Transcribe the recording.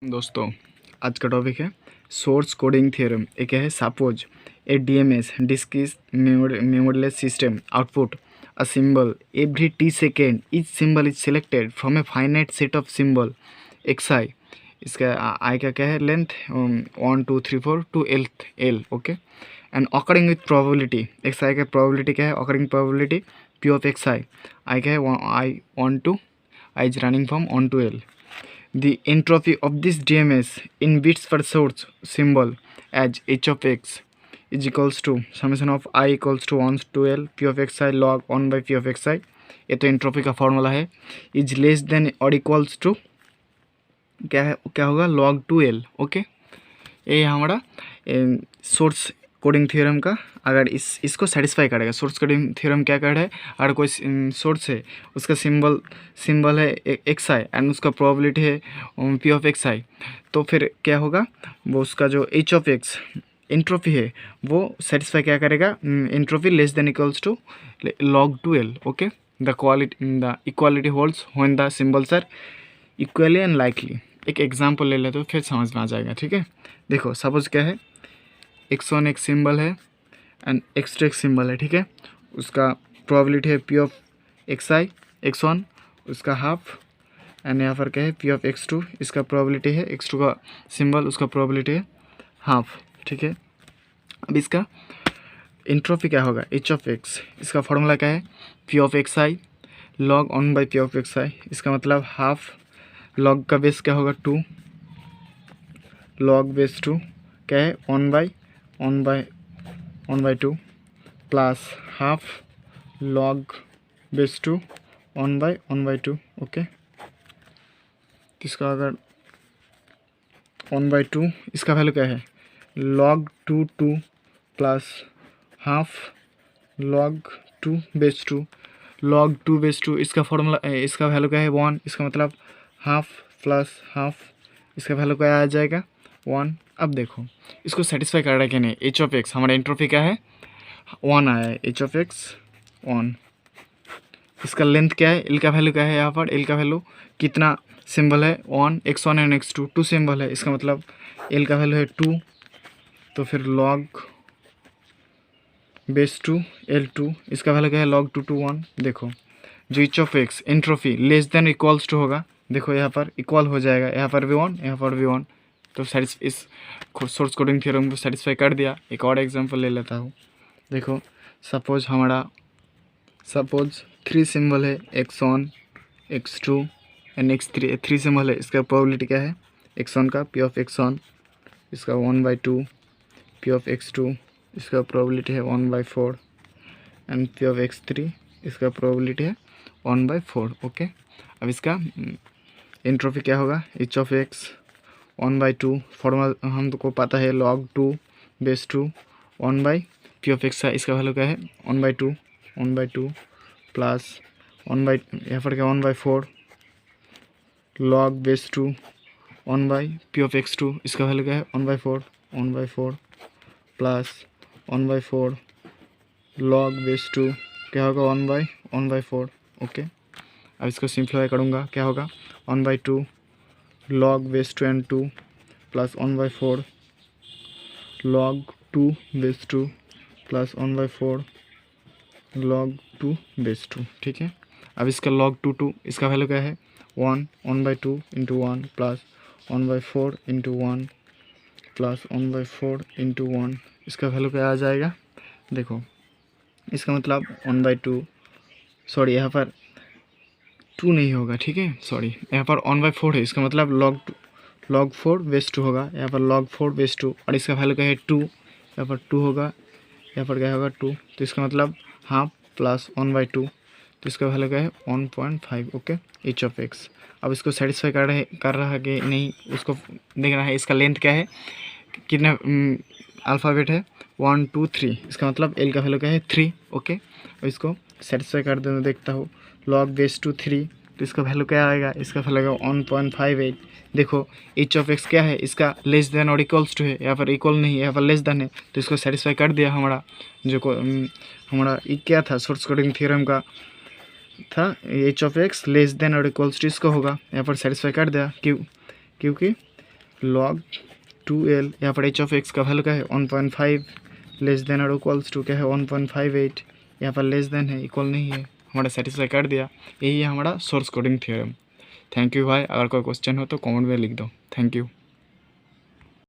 दोस्तों आज का टॉपिक है सोर्स कोडिंग थ्योरम। एक है suppose a DMS discrete memoryless system output a symbol every T second. Each symbol is selected from a finite set of symbol X i. इसका i का क्या है length 1 2 3 4 to L okay. And occurring with probability X i का probability क्या है occurring probability P of X i का है i 1 to i is running from 1 to L. The entropy of this DMS in bits per source symbol as h of x is equals to summation of I equals to 1 to L p of xi log 1 by p of xi। ये तो entropy का formula है। Is less than और equals to क्या है, क्या होगा log 2L okay. ये हमारा सोर्स कोडिंग थ्योरम का अगर इसको सेटिस्फाई करेगा। सोर्स कोडिंग थ्योरम क्या कर रहा है, अगर कोई सोर्स है उसका सिंबल है एक्स आई एंड उसका प्रोबेबिलिटी है पी ऑफ एक्स आई, तो फिर क्या होगा वो उसका जो एच ऑफ एक्स एंट्रोपी है वो सेटिस्फाई क्या करेगा, entropy less than equals to log 2L okay. The equality holds when the symbols are equally and likely. एक एग्जाम्पल ले लेते हो फिर समझ में आ जाएगा, ठीक है। देखो सपोज क्या है x1 एक सिंबल है एंड x2 एक सिंबल है, ठीक है। उसका प्रोबेबिलिटी है p of X I x1 उसका हाफ एंड यहाँ पर क्या है p ऑफ x2 इसका प्रोबेबिलिटी है x2 का सिंबल उसका प्रोबेबिलिटी है हाफ, ठीक है। अब इसका एंट्रोपी क्या होगा h ऑफ x, इसका फॉर्मूला क्या है p of X i log 1 by P of X i. इसका मतलब हाफ लॉग का बेस क्या होगा 2 लॉग बेस 2 क्या है 1 by 2 plus half log base 2 1 by 2 okay. इसका अगर 1 बाई 2 इसका वैल्यू क्या है log 2 plus half log 2 base 2 log 2 base 2 इसका फॉर्मूला इसका वैल्यू क्या है 1। इसका मतलब हाफ प्लस हाफ इसका वैल्यू क्या आ जाएगा 1। अब देखो इसको सेटिस्फाई कर रहा है कि नहीं। एच ऑफ एक्स हमारा एंट्रोपी क्या है 1 आया है, एच ऑफ एक्स 1। इसका लेंथ क्या है एल का वैल्यू क्या है यहाँ पर, एल का वैल्यू कितना सिंबल है 1 x1 एंड x2 2 सिंबल है। इसका मतलब एल का वैल्यू है 2, तो फिर log बेस 2 L2 इसका वैल्यू क्या है log 2 to 1। देखो जो H of X entropy less than equals to होगा, देखो यहाँ पर इक्वल हो जाएगा, यहाँ पर भी 1 यहाँ पर भी 1, तो इस सोर्स कोडिंग थ्योरम को सेटिस्फाई कर दिया। एक और एग्जांपल ले लेता हूँ। देखो सपोज 3 सिंबल है x1 x2 and x3 3 symbol है। इसका प्रोबेबिलिटी क्या है x1 का p ऑफ x1 इसका 1 बाई 2 p ऑफ x2 इसका प्रोबेबिलिटी है 1 by 4 and p of x3 इसका प्रोबेबिलिटी है 1 बाई 4 ओके। अब इसका एंट्रोपी क्या होगा H of x 1 by 2 formula हमको पता है log 2 base 2 1 by P of x. इसका वैल्यू क्या है 1 बाई 2 प्लस 1 बाई यहाँ पर क्या 1 by 4 log base 2 1 by P of x2 इसका वैल्यू क्या है 1 by 4 plus 1 by 4 log base 2 क्या होगा 1 बाई 4 ओके। अब इसको सिंप्लीफाई करूँगा क्या होगा 1 by 2 log base 2 and 2 plus 1 by 4 log 2 base 2 plus 1 by 4 log 2 base 2, ठीक है। अब इसका log 2 इसका वैल्यू क्या है 1 by 2 into 1 plus 1 by 4 into 1 plus 1 by 4 into 1 इसका वैल्यू क्या आ जाएगा। देखो इसका मतलब 1 बाई 2 सॉरी यहाँ पर 2 नहीं होगा, ठीक है सॉरी यहाँ पर 1 बाई 4 है। इसका मतलब log 4 बेस 2 होगा, यहाँ पर log 4 बेस 2 और इसका वैल्यू क्या है 2, यहाँ पर 2 होगा, यहाँ पर क्या होगा 2, तो इसका मतलब हाफ प्लस 1 बाई 2 तो इसका वैल्यू क्या है 1.5 ओके एच ऑफ एक्स। अब इसको सेटिस्फाई कर रहा है कि नहीं उसको देखना है। इसका लेंथ क्या है कितना अल्फ़ाबेट है 1 2 3, इसका मतलब एल का वैल्यू क्या है 3 ओके। और इसको सेटिस्फाई कर देना देखता हूँ log बेस 2 3 तो इसका वैल्यू क्या आएगा, इसका वैल्यू आएगा 1.58। देखो एच ऑफ एक्स क्या है इसका लेस देन और इक्वल्स टू है, यहाँ पर इक्वल नहीं है यहाँ पर लेस देन है, तो इसको सेटिस्फाई कर दिया हमारा जो हमारा क्या था सोर्स कोडिंग थ्योरम का था H of x less than और इक्वल्स टू इसका होगा, यहाँ पर सेटिस्फाई कर दिया क्योंकि log 2l, यहाँ पर एच ऑफ एक्स का वैल्यू क्या है 1.5, लेस देन और इक्वल्स टू क्या है 1.58, यहाँ पर लेस देन है इक्वल नहीं है, हमारा सेटिस्फाई कर दिया। यही है हमारा source coding theorem. Thank you भाई, अगर कोई क्वेश्चन हो तो कमेंट में लिख दो। Thank you.